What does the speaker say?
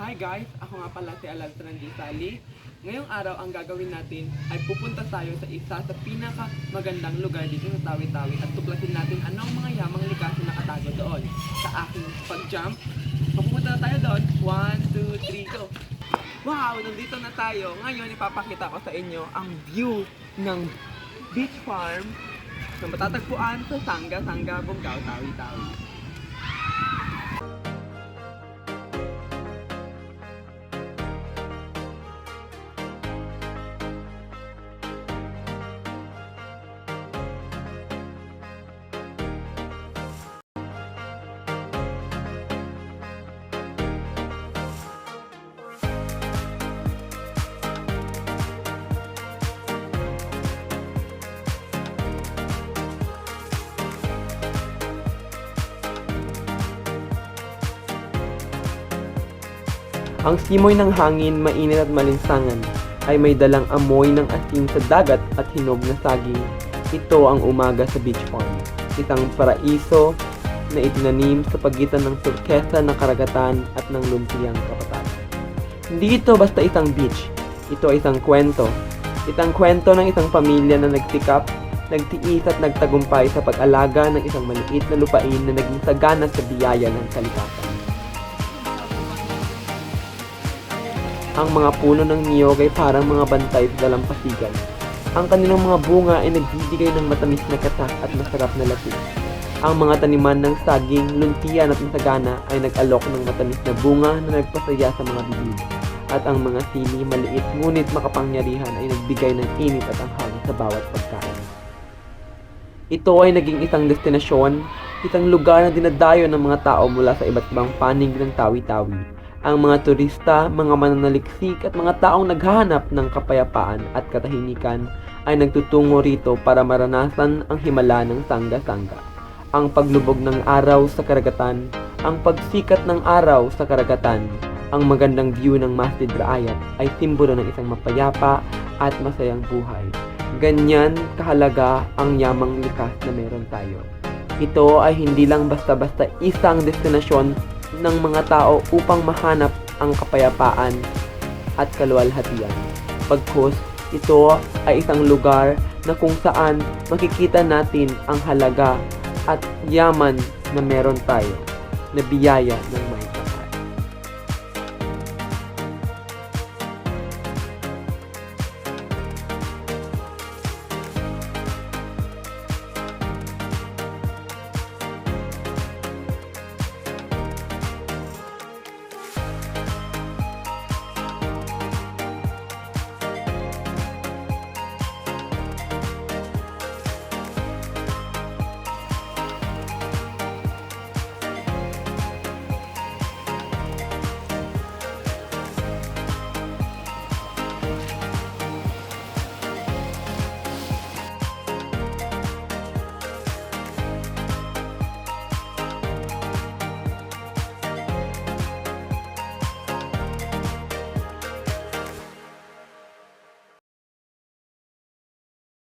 Hi guys! Ako nga pala si Alanzran G. Sally. Ngayong araw ang gagawin natin ay pupunta tayo sa isa sa pinakamagandang lugar dito sa Tawi-Tawi at tuklasin natin anong mga yamang likas na nakatago doon. Sa aking pag-jump, pupunta na tayo doon. 1, 2, 3, go! Wow! Nandito na tayo. Ngayon ipapakita ko sa inyo ang view ng beach farm na matatagpuan sa Sangga, Bunggao, Tawi-Tawi. Ang simoy ng hangin, mainit at malinsangan, ay may dalang amoy ng asin sa dagat at hinog na saging. Ito ang umaga sa beach farm, isang paraiso na itinanim sa pagitan ng turkesa ng karagatan at ng lumpiang kapatagan. Hindi ito basta isang beach, ito ay isang kwento. Isang kwento ng isang pamilya na nagsikap, nagtiis at nagtagumpay sa pag-alaga ng isang maliit na lupain na naging sagana sa biyaya ng kalikasan. Ang mga puno ng niyog ay parang mga bantay sa dalampasigan. Ang kanilang mga bunga ay nagbibigay ng matamis na katak at masarap na lasing. Ang mga taniman ng saging, luntian at masagana ay nag-alok ng matamis na bunga na nagpasaya sa mga bibig. At ang mga sili, maliit ngunit makapangyarihan ay nagbigay ng init at anghang sa bawat pagkain. Ito ay naging isang destinasyon, isang lugar na dinadayo ng mga tao mula sa iba't ibang panig ng Tawi-Tawi. Ang mga turista, mga mananaliksik at mga taong naghahanap ng kapayapaan at katahimikan ay nagtutungo rito para maranasan ang himala ng Sangga-Sangga. Ang paglubog ng araw sa karagatan, ang pagsikat ng araw sa karagatan, ang magandang view ng Masjid Raayat ay simbolo ng isang mapayapa at masayang buhay. Ganyan kahalaga ang yamang likas na meron tayo. Ito ay hindi lang basta-basta isang destinasyon ng mga tao upang mahanap ang kapayapaan at kaluwalhatian. Pagkus, ito ay isang lugar na kung saan makikita natin ang halaga at yaman na meron tayo na biyaya ng